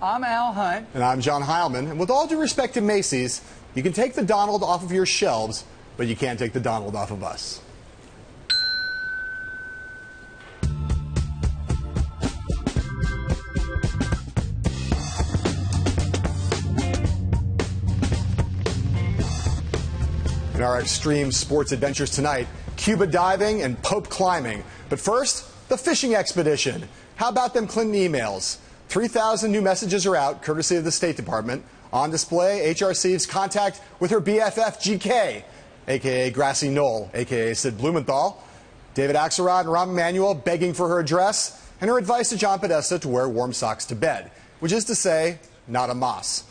I'm Al Hunt. And I'm John Heilemann. And with all due respect to Macy's, you can take the Donald off of your shelves, but you can't take the Donald off of us. In our extreme sports adventures tonight, Cuba diving and Pope climbing. But first, the fishing expedition. How about them Clinton emails? 3,000 new messages are out, courtesy of the State Department. On display, HRC's contact with her BFF GK, a.k.a. Grassy Knoll, a.k.a. Sid Blumenthal. David Axelrod and Rahm Emanuel begging for her address, and her advice to John Podesta to wear warm socks to bed, which is to say, not a moss.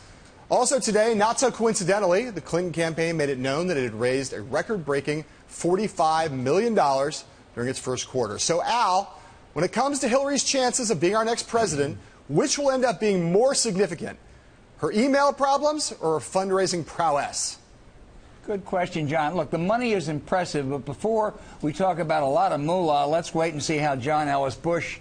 Also today, not so coincidentally, the Clinton campaign made it known that it had raised a record-breaking $45 million during its first quarter. So, Al, when it comes to Hillary's chances of being our next president, which will end up being more significant, her email problems or her fundraising prowess? Good question, John. Look, the money is impressive, but before we talk about a lot of moolah, let's wait and see how John Ellis Bush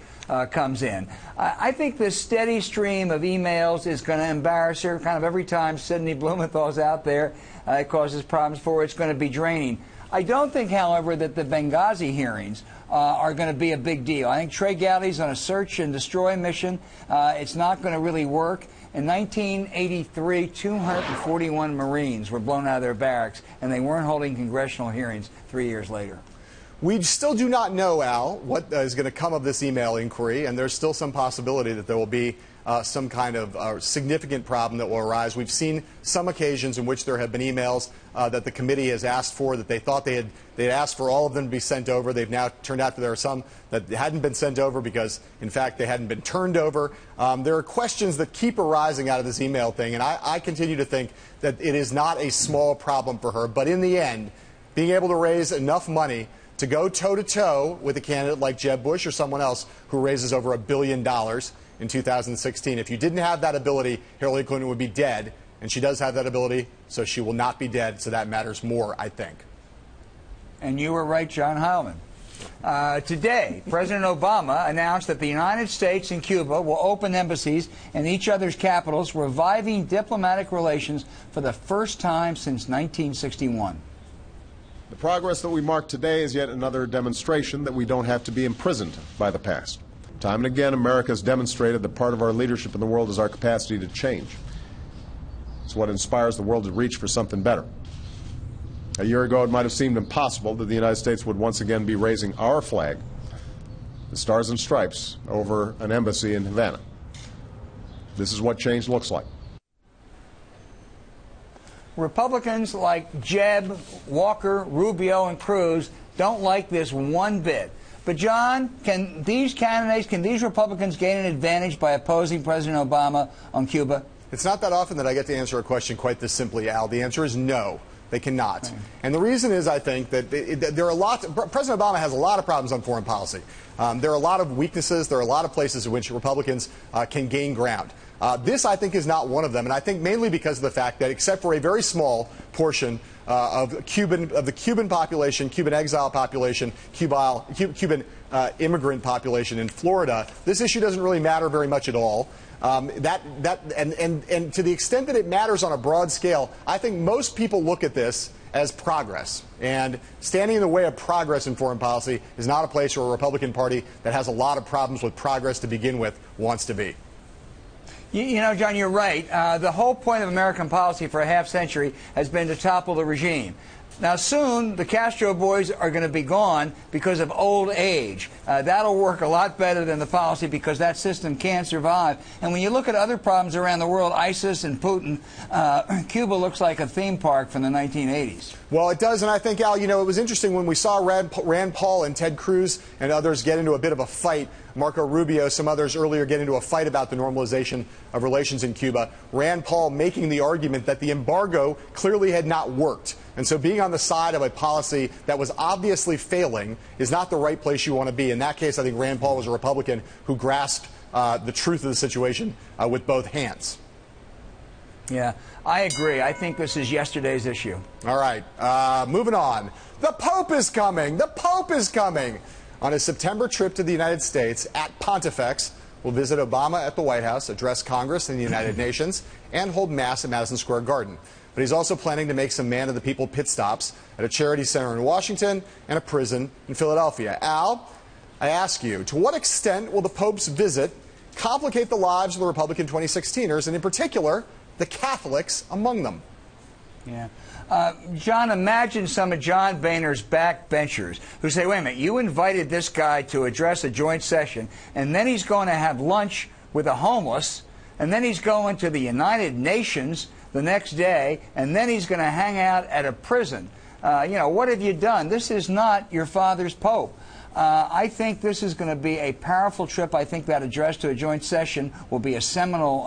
comes in. I think this steady stream of emails is going to embarrass her kind of every time Sidney Blumenthal's out there. It causes problems for her. It's going to be draining. I don't think, however, that the Benghazi hearings are going to be a big deal. I think Trey Gowdy's on a search and destroy mission. It's not going to really work. In 1983, 241 Marines were blown out of their barracks, and they weren't holding congressional hearings 3 years later. We still do not know, Al, what is going to come of this email inquiry, and there's still some possibility that there will be some kind of significant problem that will arise. We've seen some occasions in which there have been emails that the committee has asked for, that they thought they had asked for all of them to be sent over. They've now turned out that there are some that hadn't been sent over because, in fact, they hadn't been turned over. There are questions that keep arising out of this email thing, and I continue to think that it is not a small problem for her. But in the end, being able to raise enough money to go toe-to-toe with a candidate like Jeb Bush or someone else who raises over $1 billion in 2016. If you didn't have that ability, Hillary Clinton would be dead, and she does have that ability, so she will not be dead, so that matters more, I think. And you were right, John Heilemann. Today, President Obama announced that the United States and Cuba will open embassies in each other's capitals, reviving diplomatic relations for the first time since 1961. The progress that we mark today is yet another demonstration that we don't have to be imprisoned by the past. Time and again, America has demonstrated that part of our leadership in the world is our capacity to change. It's what inspires the world to reach for something better. A year ago, it might have seemed impossible that the United States would once again be raising our flag, the Stars and Stripes, over an embassy in Havana. This is what change looks like. Republicans like Jeb, Walker, Rubio, and Cruz don't like this one bit. But, John, can these Republicans gain an advantage by opposing President Obama on Cuba? It's not that often that I get to answer a question quite this simply, Al. The answer is no. They cannot. Right. And the reason is, I think, that there are President Obama has a lot of problems on foreign policy. There are a lot of weaknesses. There are a lot of places in which Republicans can gain ground. This, I think, is not one of them, and I think mainly because of the fact that, except for a very small portion of the Cuban population, Cuban exile population, Cuban immigrant population in Florida, this issue doesn't really matter very much at all. And to the extent that it matters on a broad scale, I think most people look at this as progress. And standing in the way of progress in foreign policy is not a place where a Republican Party that has a lot of problems with progress to begin with wants to be. You know, John, you're right. The whole point of American policy for a half century has been to topple the regime. Now, soon, the Castro boys are going to be gone because of old age. That'll work a lot better than the policy because that system can't survive. And when you look at other problems around the world, ISIS and Putin, Cuba looks like a theme park from the 1980s. Well, it does, and I think, Al, you know, it was interesting when we saw Rand Paul and Ted Cruz and others get into a bit of a fight. Marco Rubio, some others earlier get into a fight about the normalization of relations in Cuba. Rand Paul making the argument that the embargo clearly had not worked. And so being on the side of a policy that was obviously failing is not the right place you want to be. In that case, I think Rand Paul was a Republican who grasped the truth of the situation with both hands. Yeah, I agree. I think this is yesterday's issue. All right, moving on. The Pope is coming. The Pope is coming. On his September trip to the United States at Pontifex, will visit Obama at the White House, address Congress and the United Nations, and hold Mass at Madison Square Garden. But he's also planning to make some man-of-the-people pit stops at a charity center in Washington and a prison in Philadelphia. Al, I ask you, to what extent will the Pope's visit complicate the lives of the Republican 2016ers, and in particular, the Catholics among them? Yeah. John, imagine some of John Boehner's backbenchers who say, wait a minute, you invited this guy to address a joint session, and then he's going to have lunch with the homeless, and then he's going to the United Nations the next day, and then he's going to hang out at a prison. You know, what have you done? This is not your father's Pope. I think this is going to be a powerful trip. I think that address to a joint session will be a seminal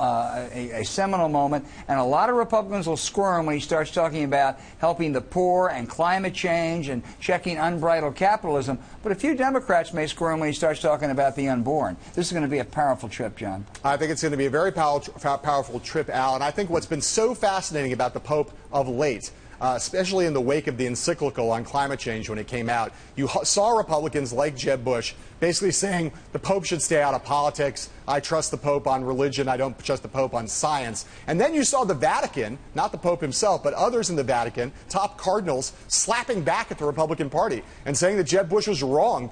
moment, and a lot of Republicans will squirm when he starts talking about helping the poor and climate change and checking unbridled capitalism. But a few Democrats may squirm when he starts talking about the unborn. This is going to be a powerful trip, John. I think it's going to be a very powerful trip, Al, and I think what's been so fascinating about the Pope of late, especially in the wake of the encyclical on climate change when it came out, you saw Republicans like Jeb Bush basically saying the Pope should stay out of politics. I trust the Pope on religion. I don't trust the Pope on science. And then you saw the Vatican, not the Pope himself, but others in the Vatican, top cardinals, slapping back at the Republican Party and saying that Jeb Bush was wrong,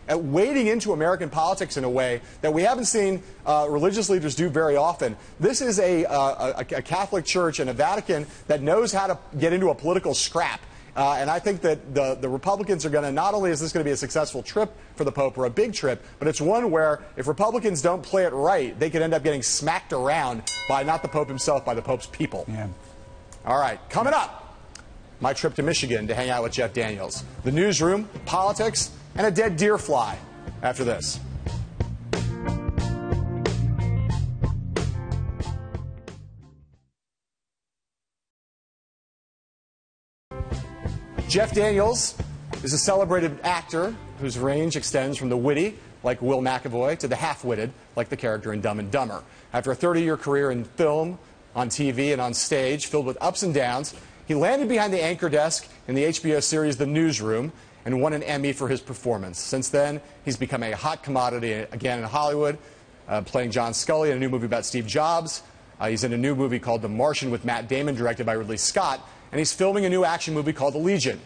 wading into American politics in a way that we haven't seen religious leaders do very often. This is a Catholic Church and a Vatican that knows how to get into a political scrap. And I think that the Republicans are going to, not only is this going to be a successful trip for the Pope, or a big trip, but it's one where if Republicans don't play it right, they could end up getting smacked around by not the Pope himself, by the Pope's people. Yeah. All right, coming up, my trip to Michigan to hang out with Jeff Daniels. The newsroom, politics, and a dead deer fly after this. Jeff Daniels is a celebrated actor whose range extends from the witty, like Will McAvoy, to the half-witted, like the character in Dumb and Dumber. After a 30-year career in film, on TV, and on stage, filled with ups and downs, he landed behind the anchor desk in the HBO series The Newsroom and won an Emmy for his performance. Since then, he's become a hot commodity again in Hollywood, playing John Scully in a new movie about Steve Jobs. He's in a new movie called The Martian with Matt Damon, directed by Ridley Scott. And he's filming a new action movie called The Legion.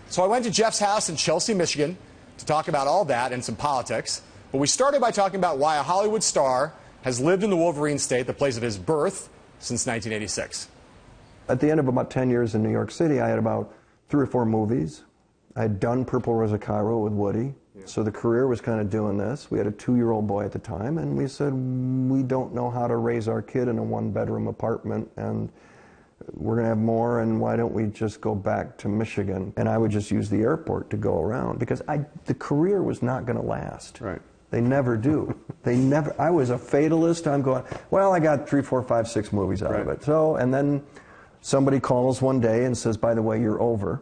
So I went to Jeff's house in Chelsea, Michigan, to talk about all that and some politics. But we started by talking about why a Hollywood star has lived in the Wolverine state, the place of his birth, since 1986. At the end of about 10 years in New York City, I had about 3 or 4 movies. I had done Purple Rose of Cairo with Woody. Yeah. So the career was kind of doing this. We had a 2-year-old boy at the time, and we said, we don't know how to raise our kid in a 1-bedroom apartment, and we're going to have more, and why don't we just go back to Michigan? And I would just use the airport to go around, because the career was not going to last. Right. They never do. They never. I was a fatalist. I'm going, well, I got 3, 4, 5, 6 movies out of it. So, and then somebody calls one day and says, by the way, you're over.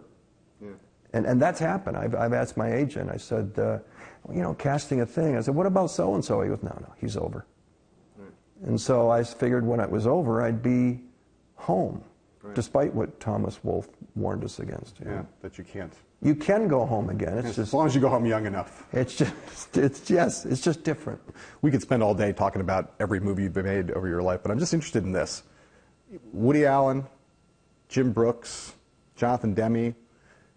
Yeah. And that's happened. I've asked my agent. I said, you know, casting a thing. I said, what about so-and-so? He goes, no, he's over. Right. And so I figured when it was over, I'd be home. Right. Despite what Thomas Wolfe warned us against. Yeah, that you can't. You can go home again. It's yes, just, as long as you go home young enough. It's just different. We could spend all day talking about every movie you've made over your life, but I'm just interested in this. Woody Allen, Jim Brooks, Jonathan Demme.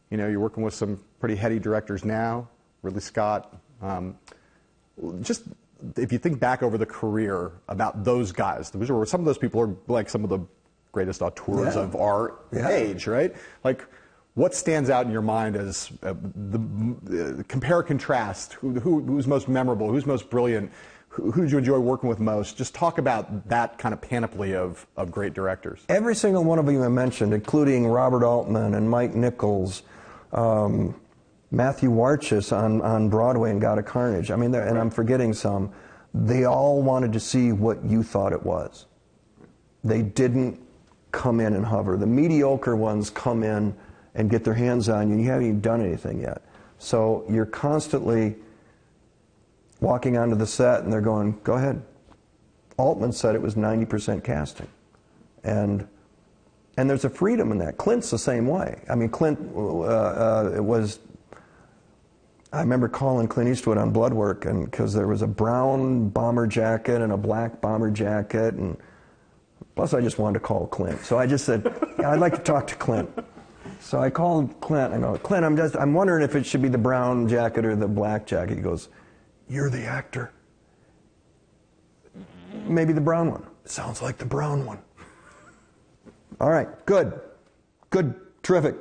You know, you're working with some pretty heady directors now. Ridley Scott. Just if you think back over the career about those guys, some of those people are like some of the greatest auteurs of our age, right? Like, what stands out in your mind as compare, contrast? Who's most memorable? Who's most brilliant? Who did you enjoy working with most? Just talk about that kind of panoply of great directors. Every single one of them I mentioned, including Robert Altman and Mike Nichols, Matthew Warchus on Broadway and God of Carnage. I mean, and I'm forgetting some. They all wanted to see what you thought it was. They didn't come in and hover. The mediocre ones come in and get their hands on you, and you haven't even done anything yet. So you're constantly walking onto the set, and they're going, go ahead. Altman said it was 90% casting. And there's a freedom in that. Clint's the same way. I mean, Clint I remember calling Clint Eastwood on Blood Work, and because there was a brown bomber jacket and a black bomber jacket, and plus I just wanted to call Clint. So I just said, yeah, I'd like to talk to Clint. So I called Clint. I go, Clint, I'm wondering if it should be the brown jacket or the black jacket. He goes, you're the actor. Maybe the brown one. Sounds like the brown one. All right, good. Good, terrific.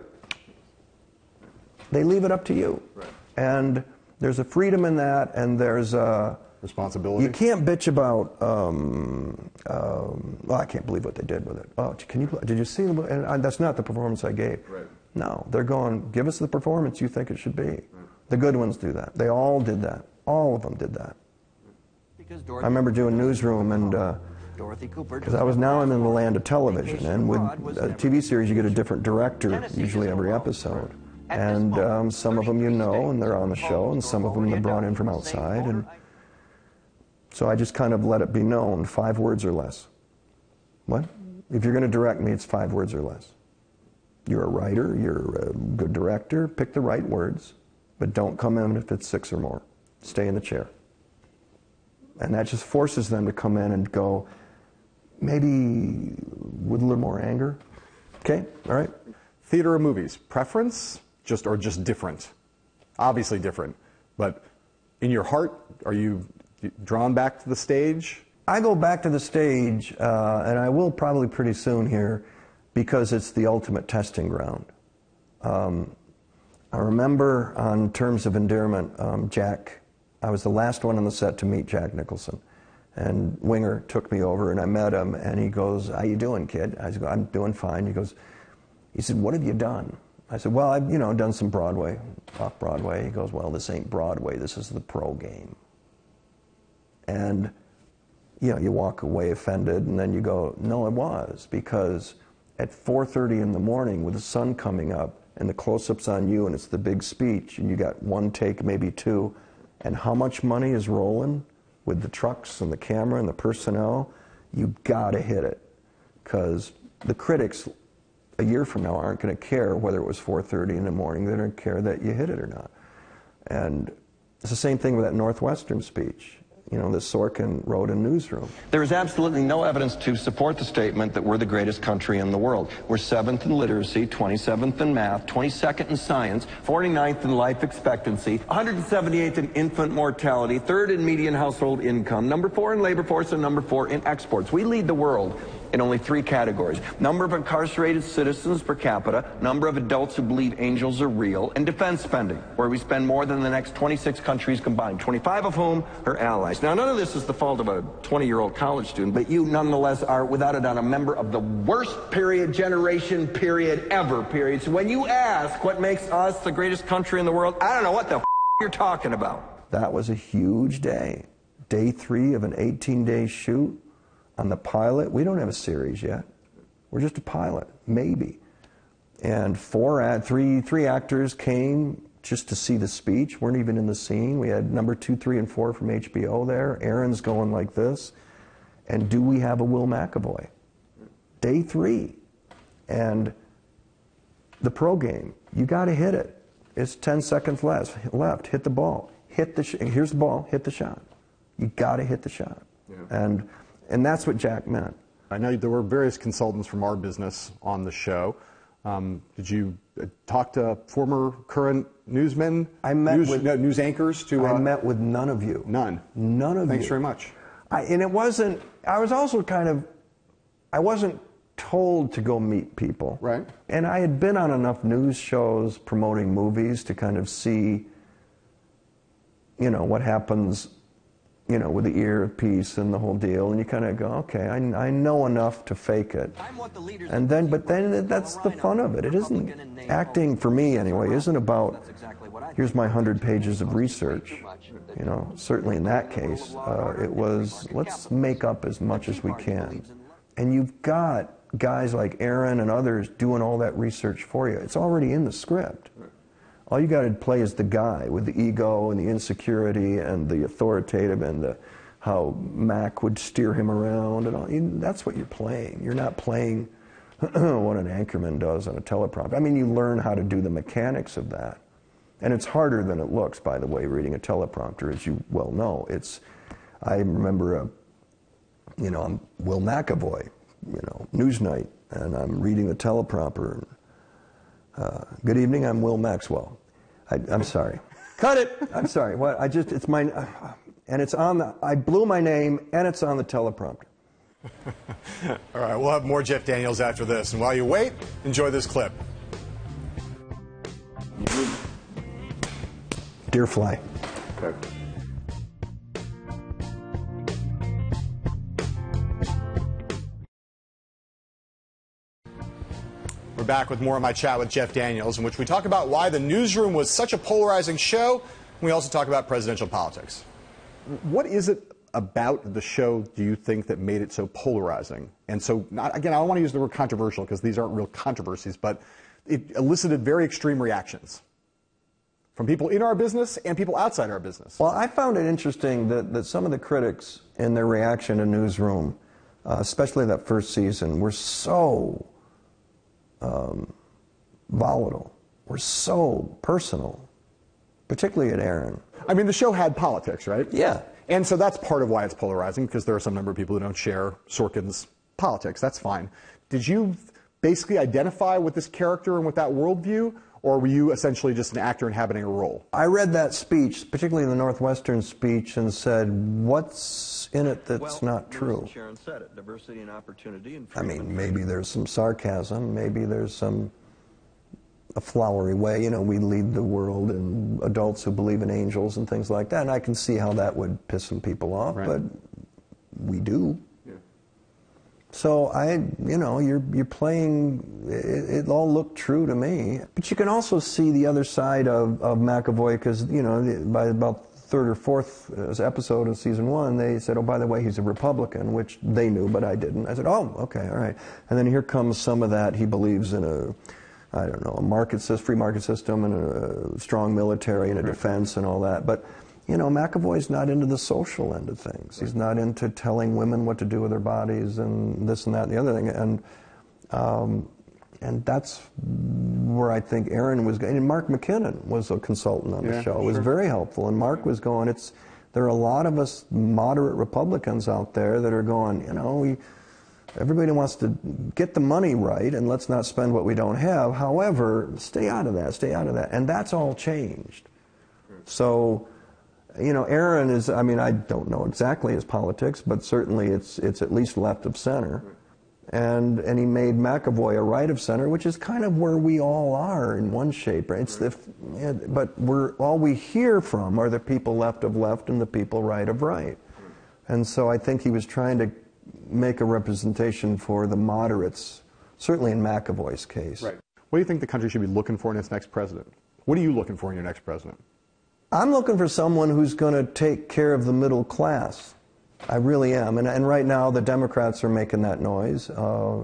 They leave it up to you. Right. And there's a freedom in that, and there's a responsibility. You can't bitch about, well, I can't believe what they did with it. Oh, did you see? And that's not the performance I gave. Right. No, they're going, give us the performance you think it should be. Right. The good ones do that. They all did that. All of them did that. I remember doing Newsroom, and because I was now I'm in the land of television, and with a TV series you get a different director usually every episode. And some of them you know, and they're on the show, and some of them they're brought in from outside. And so I just kind of let it be known, 5 words or less. What? If you're going to direct me, it's 5 words or less. You're a writer, you're a good director, pick the right words, but don't come in if it's 6 or more. Stay in the chair. And that just forces them to come in and go, maybe with a little more anger. Okay, all right. Theater or movies? Preference? Or just different? Obviously different. But in your heart, are you drawn back to the stage? I go back to the stage, and I will probably pretty soon here, because it's the ultimate testing ground. I remember on Terms of Endearment, Jack, I was the last one on the set to meet Jack Nicholson. And Winger took me over, and I met him, and he goes, how you doing, kid? I said, I'm doing fine. He said, what have you done? I said, well, I've done some Broadway, off-Broadway. He goes, well, this ain't Broadway. This is the pro game. And, you walk away offended, and then you go, no, it was, because at 4:30 in the morning with the sun coming up and the close-ups on you, and it's the big speech, and you got 1 take, maybe 2, and how much money is rolling with the trucks and the camera and the personnel, you gotta hit it. Because the critics a year from now aren't going to care whether it was 4:30 in the morning. They don't care that you hit it or not. And it's the same thing with that Northwestern speech, that Sorkin wrote in Newsroom. There is absolutely no evidence to support the statement that we're the greatest country in the world. We're 7th in literacy, 27th in math, 22nd in science, 49th in life expectancy, 178th in infant mortality, 3rd in median household income, number 4 in labor force, and number 4 in exports. We lead the world in only 3 categories: number of incarcerated citizens per capita, number of adults who believe angels are real, and defense spending, where we spend more than the next 26 countries combined, 25 of whom are allies. Now, none of this is the fault of a 20-year-old college student, but you nonetheless are, without a doubt, a member of the worst generation ever. So when you ask what makes us the greatest country in the world, I don't know what the you're talking about. That was a huge day. Day 3 of an 18-day shoot. On the pilot, we don't have a series yet. We're just a pilot, maybe. And 3 actors came just to see the speech, weren't even in the scene. We had number 2, 3, and 4 from HBO there. Aaron's going like this. And do we have a Will McAvoy? Day 3. And the pro game, you got to hit it. It's 10 seconds left. Hit the ball. Here's the ball. Hit the shot. You got to hit the shot. Yeah. And that's what Jack meant. I know there were various consultants from our business on the show. Did you talk to former, current newsmen? News anchors? I met with none of you. None? None of you. Thanks very much. I wasn't told to go meet people. Right. And I had been on enough news shows promoting movies to kind of see, what happens with the earpiece and the whole deal, and you kind of go, okay, I know enough to fake it. And then, but then that's the fun of it. It isn't, acting for me anyway, isn't about, here's my 100 pages of research. Certainly in that case, it was, let's make up as much as we can. And you've got guys like Aaron and others doing all that research for you. It's already in the script. All you got to play is the guy with the ego and the insecurity and the authoritative and how Mac would steer him around and all. That's what you're playing. You're not playing what an anchorman does on a teleprompter. I mean, you learn how to do the mechanics of that. And it's harder than it looks, by the way, reading a teleprompter, as you well know. I remember, I'm Will McAvoy, Newsnight, and I'm reading the teleprompter. Good evening, I'm Will Maxwell. I'm sorry. Cut it! I'm sorry. What? It's my, and it's on I blew my name, and it's on the teleprompter. All right, we'll have more Jeff Daniels after this. And while you wait, enjoy this clip. Deer fly. Okay. We're back with more of my chat with Jeff Daniels, in which we talk about why the Newsroom was such a polarizing show. We also talk about presidential politics. What is it about the show, do you think, that made it so polarizing? And so, again, I don't want to use the word controversial because these aren't real controversies, but it elicited very extreme reactions from people in our business and people outside our business. Well, I found it interesting that some of the critics in their reaction to Newsroom, especially that first season, were so volatile, were so personal, particularly at Aaron. I mean, the show had politics, right? Yeah. And so that's part of why it's polarizing, because there are some number of people who don't share Sorkin's politics. That's fine. Did you basically identify with this character and with that worldview, or were you essentially just an actor inhabiting a role? I read that speech, particularly the Northwestern speech, and said, what's in it that's not true? Sharon said it, diversity and opportunity. And I mean, maybe there's some sarcasm, maybe there's a flowery way, we lead the world, and adults who believe in angels and things like that, and I can see how that would piss some people off, right. But we do. Yeah. So you're playing, it all looked true to me. But you can also see the other side of McAvoy, because, by about third or fourth episode of season 1, they said, oh, by the way, he's a Republican, which they knew, but I didn't. I said, oh, okay, all right. And then here comes some of that. He believes in a free market system and a strong military and a defense and all that. But, McAvoy's not into the social end of things. He's not into telling women what to do with their bodies and this and that and the other thing. And that's where I think Aaron was going. And Mark McKinnon was a consultant on the show. It was very helpful. And Mark was going, there are a lot of us moderate Republicans out there that are going, everybody wants to get the money right, and let's not spend what we don't have. However, stay out of that. And that's all changed. So, Aaron is, I don't know exactly his politics, but certainly it's at least left of center. And he made McAvoy a right of center, which is kind of where we all are in one shape. Right? But all we hear from are the people left of left and the people right of right. And so I think he was trying to make a representation for the moderates, certainly in McAvoy's case. Right. What do you think the country should be looking for in its next president? What are you looking for in your next president? I'm looking for someone who's going to take care of the middle class. I really am. And right now the Democrats are making that noise.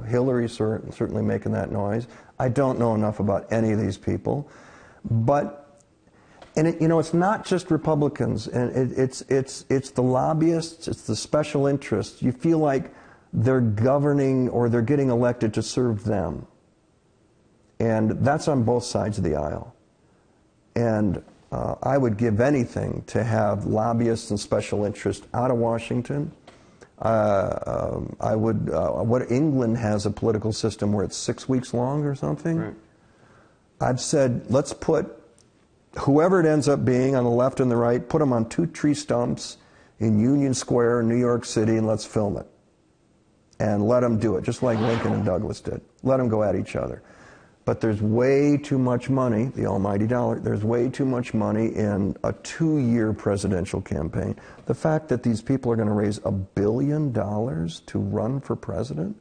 Hillary's certainly making that noise. I don't know enough about any of these people. But it's not just Republicans, and it's the lobbyists, it's the special interests. You feel like they're governing or they're getting elected to serve them. And that's on both sides of the aisle. And I would give anything to have lobbyists and special interests out of Washington. England has a political system where it's 6 weeks long or something. Right. I've said, let's put whoever it ends up being on the left and the right, put them on 2 tree stumps in Union Square in New York City, and let's film it. And let them do it, just like Lincoln and Douglas did. Let them go at each other. But there's way too much money, the almighty dollar, there's way too much money in a 2-year presidential campaign. The fact that these people are going to raise $1 billion to run for president,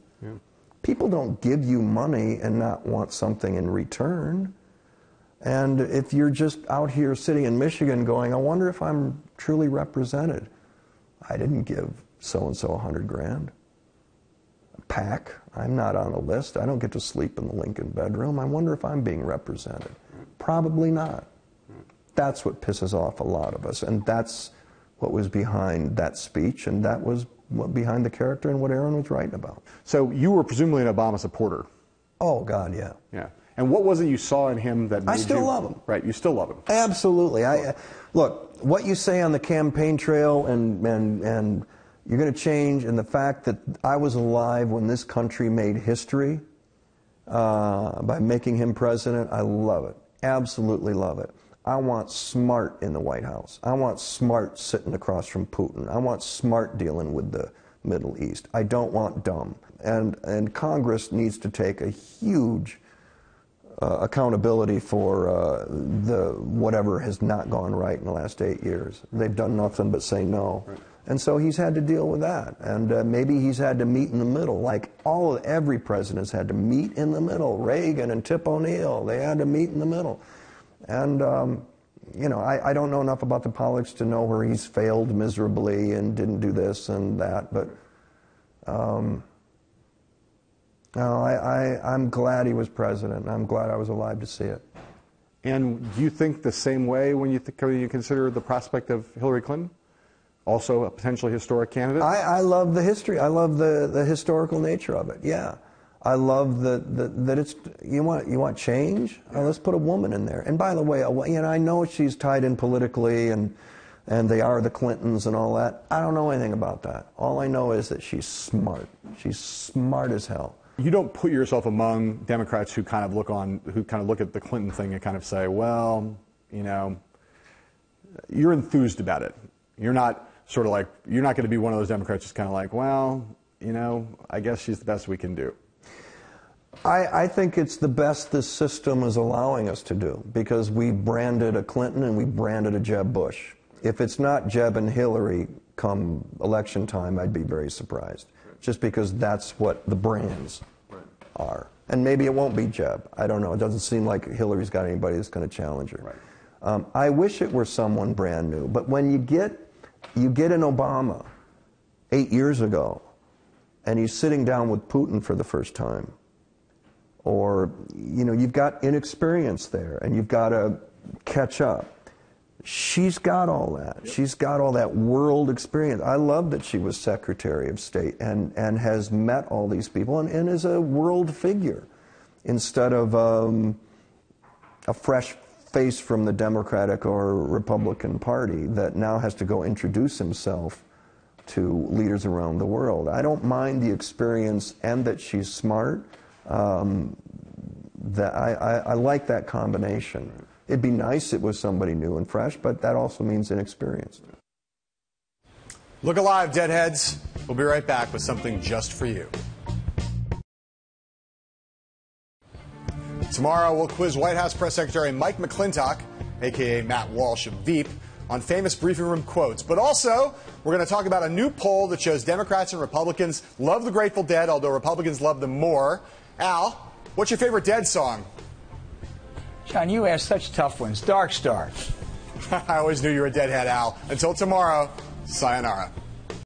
people don't give you money and not want something in return. And if you're just out here sitting in Michigan going, I wonder if I'm truly represented. I didn't give so-and-so $100,000. PAC, I'm not on a list. I don't get to sleep in the Lincoln bedroom. I wonder if I'm being represented. Probably not. That's what pisses off a lot of us. And that's what was behind that speech, and that was what behind the character and what Aaron was writing about. So you were presumably an Obama supporter. Oh, God, yeah. Yeah. And what was it you saw in him that made I still you, love him. Right, you still love him. Absolutely. Look, what you say on the campaign trail and you're going to change, and the fact that I was alive when this country made history by making him president, I love it. Absolutely love it. I want smart in the White House. I want smart sitting across from Putin. I want smart dealing with the Middle East. I don't want dumb. And Congress needs to take a huge accountability for the whatever has not gone right in the last 8 years. They've done nothing but say no. Right. And so he's had to deal with that. And maybe he's had to meet in the middle, like every president's had to meet in the middle. Reagan and Tip O'Neill, they had to meet in the middle. And, you know, I don't know enough about the politics to know where he's failed miserably and didn't do this and that, but no, I'm glad he was president, and I'm glad I was alive to see it. And do you think the same way when you consider the prospect of Hillary Clinton? Also a potentially historic candidate? I love the history. I love the historical nature of it, yeah. I love that it's, you want change? Let's put a woman in there. And by the way, you know, I know she's tied in politically and they are the Clintons and all that. I don't know anything about that. All I know is that she's smart. She's smart as hell. You don't put yourself among Democrats who kind of look at the Clinton thing and kind of say, well, you know, you're enthused about it. You're not sort of like, you're not going to be one of those Democrats just kind of like, well, you know, I guess she's the best we can do. I think it's the best this system is allowing us to do, because we branded a Clinton and we branded a Jeb Bush. If it's not Jeb and Hillary come election time, I'd be very surprised, just because that's what the brands are. And maybe it won't be Jeb. I don't know. It doesn't seem like Hillary's got anybody that's going to challenge her. Right. I wish it were someone brand new. But when you get an Obama 8 years ago, and he's sitting down with Putin for the first time, or, you know, you've got inexperience there, and you've got to catch up. She's got all that. Yep. She's got all that world experience. I love that she was Secretary of State and has met all these people and is a world figure instead of a fresh face from the Democratic or Republican Party that now has to go introduce himself to leaders around the world. I don't mind the experience and that she's smart. That I like that combination. It'd be nice if it was somebody new and fresh, but that also means inexperienced. Look alive, Deadheads. We'll be right back with something just for you. Tomorrow, we'll quiz White House Press Secretary Mike McClintock, a.k.a. Matt Walsh of Veep, on famous briefing room quotes. But also, we're going to talk about a new poll that shows Democrats and Republicans love the Grateful Dead, although Republicans love them more. Al, what's your favorite Dead song? John, you ask such tough ones. Dark Star. I always knew you were a Deadhead, Al. Until tomorrow, sayonara.